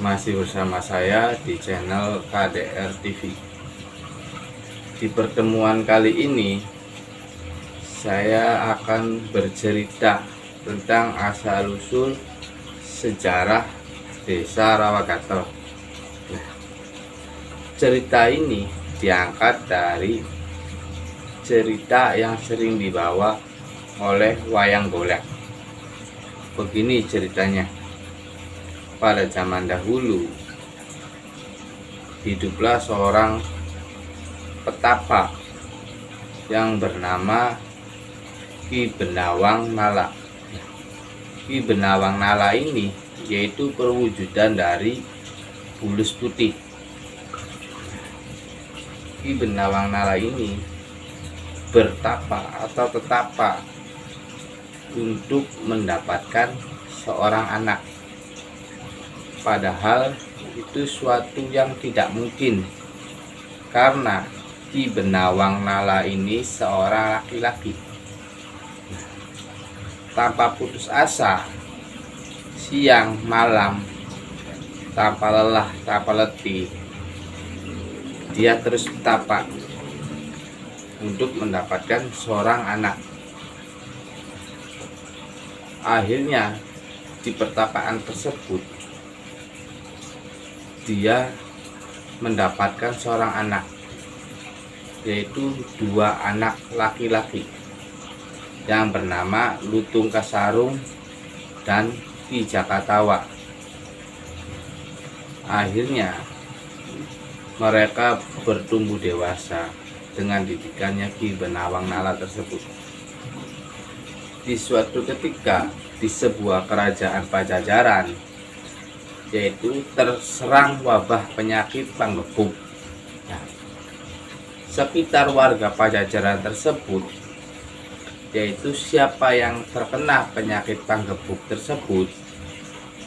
Masih bersama saya di channel KDR TV. Di pertemuan kali ini saya akan bercerita tentang asal-usul sejarah Desa Rawagatel. Nah, cerita ini diangkat dari cerita yang sering dibawa oleh wayang golek. Begini ceritanya. Pada zaman dahulu, hiduplah seorang petapa yang bernama Ki Benawang Nala. Ki Benawang Nala ini yaitu perwujudan dari bulus putih. Ki Benawang Nala ini bertapa atau tetapa untuk mendapatkan seorang anak. Padahal itu suatu yang tidak mungkin, karena Ki Benawang Nala ini seorang laki-laki. Tanpa putus asa, siang malam, tanpa lelah, tanpa letih, dia terus bertapa untuk mendapatkan seorang anak. Akhirnya di pertapaan tersebut dia mendapatkan seorang anak, yaitu dua anak laki-laki yang bernama Lutung Kasarung dan Ki Jakatawa. Akhirnya mereka bertumbuh dewasa dengan didikannya Ki Benawang Nala tersebut. Di suatu ketika di sebuah kerajaan Pajajaran, yaitu terserang wabah penyakit panggebuk. Nah, sekitar warga Pajajaran tersebut, yaitu siapa yang terkena penyakit panggebuk tersebut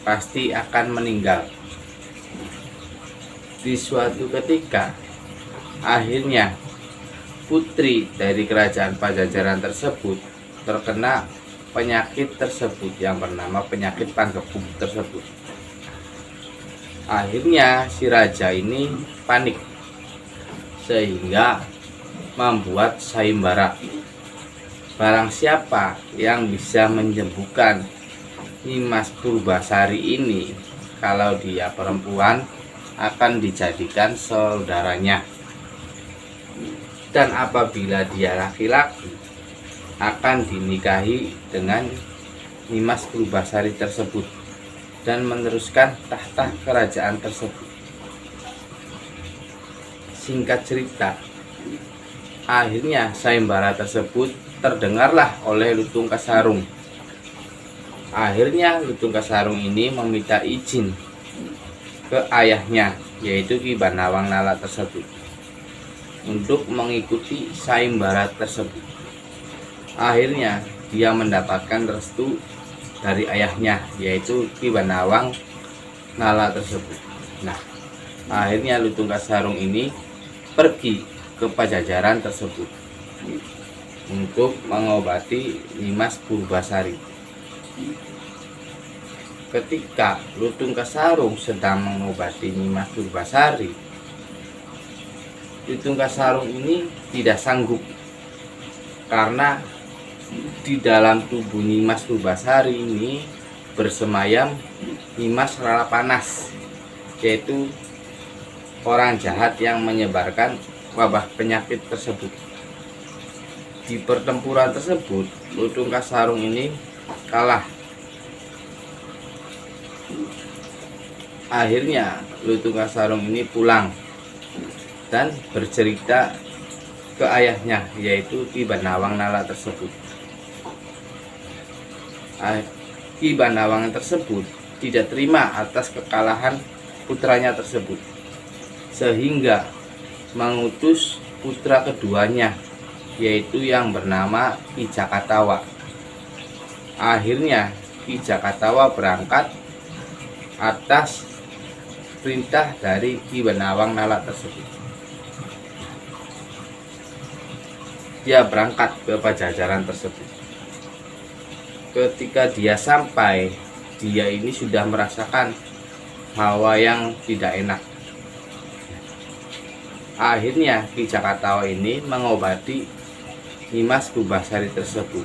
pasti akan meninggal. Di suatu ketika, akhirnya putri dari kerajaan Pajajaran tersebut terkena penyakit tersebut yang bernama penyakit panggebuk tersebut. Akhirnya si raja ini panik, sehingga membuat sayembara. Barang siapa yang bisa menyembuhkan Nimas Purbasari ini, kalau dia perempuan, akan dijadikan saudaranya. Dan apabila dia laki-laki, akan dinikahi dengan Nimas Purbasari tersebut dan meneruskan tahta kerajaan tersebut. Singkat cerita, akhirnya sayembara tersebut terdengarlah oleh Lutung Kasarung. Akhirnya Lutung Kasarung ini meminta izin ke ayahnya, yaitu Ki Benawang Nala tersebut, untuk mengikuti sayembara tersebut. Akhirnya dia mendapatkan restu dari ayahnya, yaitu Ki Benawang Nala tersebut. Nah, akhirnya Lutung Kasarung ini pergi ke Pajajaran tersebut untuk mengobati Nimas Purbasari. Ketika Lutung Kasarung sedang mengobati Nimas Purbasari, Lutung Kasarung ini tidak sanggup, karena di dalam tubuh Nimas Purbasari ini bersemayam Nimas Rala Panas, yaitu orang jahat yang menyebarkan wabah penyakit tersebut. Di pertempuran tersebut, Lutung Kasarung ini kalah. Akhirnya Lutung Kasarung ini pulang dan bercerita ke ayahnya, yaitu Ki Benawang Nala tersebut. Ki Benawang tersebut tidak terima atas kekalahan putranya tersebut, sehingga mengutus putra keduanya, yaitu yang bernama Ki Jakatawa. Akhirnya Ki Jakatawa berangkat atas perintah dari Ki Benawang Nala tersebut. Dia berangkat ke Pajajaran tersebut. Ketika dia sampai, dia ini sudah merasakan hawa yang tidak enak. Akhirnya Ki Jakatawa ini mengobati Nimas Purbasari tersebut.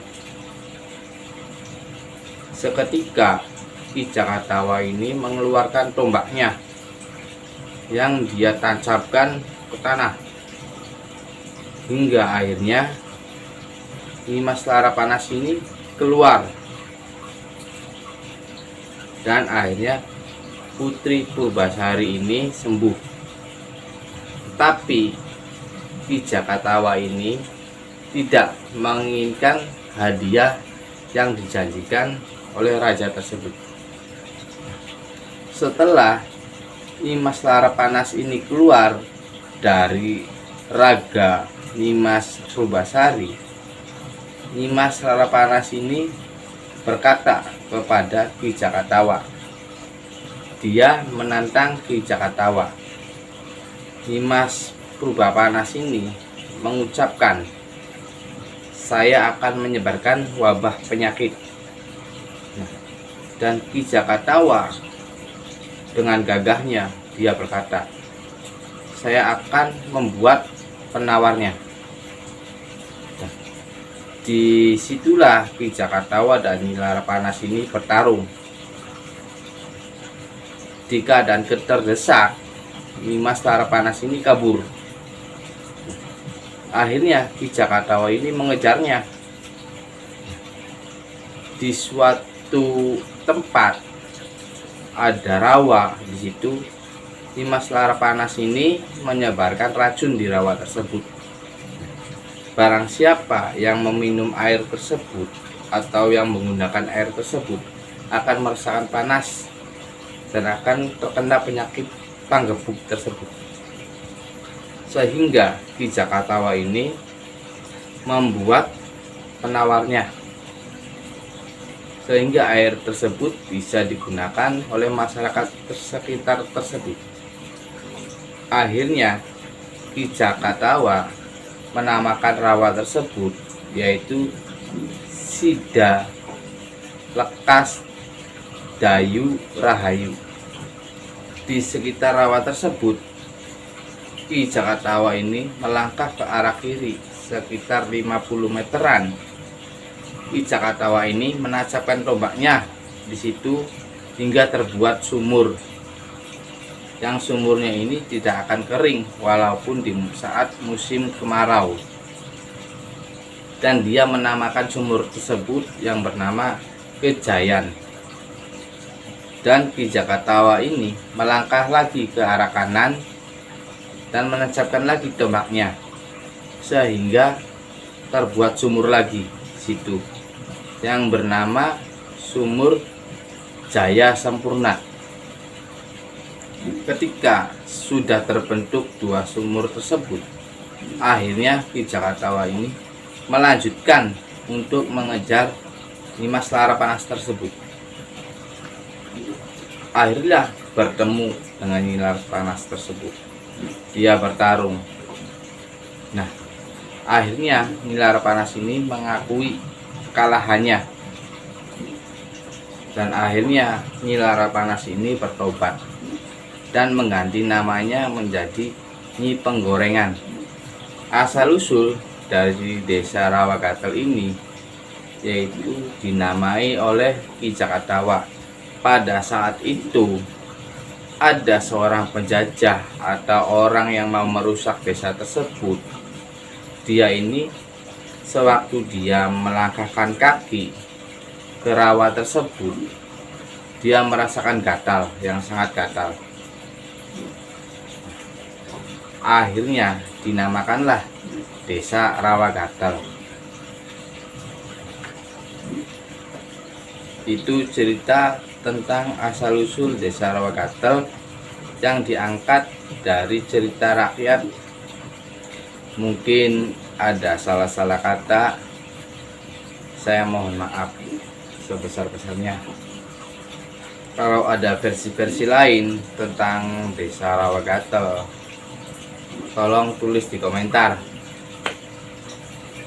Seketika Ki Jakatawa ini mengeluarkan tombaknya yang dia tancapkan ke tanah, hingga akhirnya Nimas Larapanas ini keluar, dan akhirnya Putri Purbasari ini sembuh. Tapi Ki Jakatawa ini tidak menginginkan hadiah yang dijanjikan oleh raja tersebut. Setelah Nimas Larapanas ini keluar dari raga Nimas Purbasari, Nimas Larapanas ini berkata kepada Ki Jakatawa. Dia menantang Ki Jakatawa. Nimas Purbapanas ini mengucapkan, "Saya akan menyebarkan wabah penyakit." Dan Ki Jakatawa dengan gagahnya dia berkata, "Saya akan membuat penawarnya." Disitulah Ki Jakatawa dan Nyi Larapanas ini bertarung. Di keadaan terdesak, Nimas Larapanas ini kabur. Akhirnya Ki Jakatawa ini mengejarnya. Di suatu tempat ada rawa. Di situ Nimas Larapanas ini menyebarkan racun di rawa tersebut. Barang siapa yang meminum air tersebut atau yang menggunakan air tersebut akan merasakan panas dan akan terkena penyakit panggebuk tersebut. Sehingga Ki Jakatawa ini membuat penawarnya, sehingga air tersebut bisa digunakan oleh masyarakat sekitar tersebut. Akhirnya Ki Jakatawa menamakan rawa tersebut yaitu Sida Lekas Dayu Rahayu. Di sekitar rawa tersebut, Ki Jakatawa ini melangkah ke arah kiri sekitar 50 meteran. Ki Jakatawa ini menancapkan tombaknya di situ hingga terbuat sumur. Yang sumurnya ini tidak akan kering walaupun di saat musim kemarau. Dan dia menamakan sumur tersebut yang bernama Kejayan. Dan Ki Jakatawa ini melangkah lagi ke arah kanan dan menancapkan lagi tombaknya sehingga terbuat sumur lagi di situ yang bernama Sumur Jaya Sempurna. Ketika sudah terbentuk dua sumur tersebut, akhirnya Ki Jakatawa ini melanjutkan untuk mengejar Nimas Larapanas tersebut. Akhirnya bertemu dengan Nyi Larapanas tersebut. Dia bertarung. Nah, akhirnya Nyi Larapanas ini mengakui kekalahannya. Dan akhirnya Nyi Larapanas ini bertobat dan mengganti namanya menjadi Nyi Penggorengan. Asal usul dari desa Rawagatel ini yaitu dinamai oleh Ki Jakatawa. Pada saat itu ada seorang penjajah atau orang yang mau merusak desa tersebut. Dia ini sewaktu dia melangkahkan kaki ke rawa tersebut, dia merasakan gatal yang sangat gatal. Akhirnya dinamakanlah desa Rawagatel. Itu cerita tentang asal-usul desa Rawagatel yang diangkat dari cerita rakyat. Mungkin ada salah-salah kata, saya mohon maaf sebesar-besarnya. Kalau ada versi-versi lain tentang desa Rawagatel, tolong tulis di komentar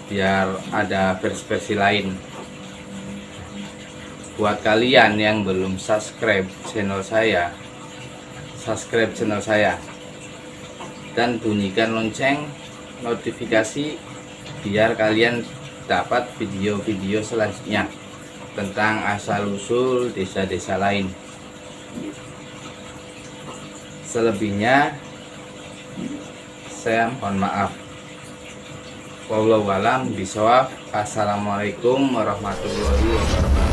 biar ada versi-versi lain. Buat kalian yang belum subscribe channel saya, subscribe channel saya dan bunyikan lonceng notifikasi biar kalian dapat video-video selanjutnya tentang asal-usul desa-desa lain. Selebihnya saya mohon maaf. Wallahu a'lam bishawab. Assalamualaikum warahmatullahi wabarakatuh.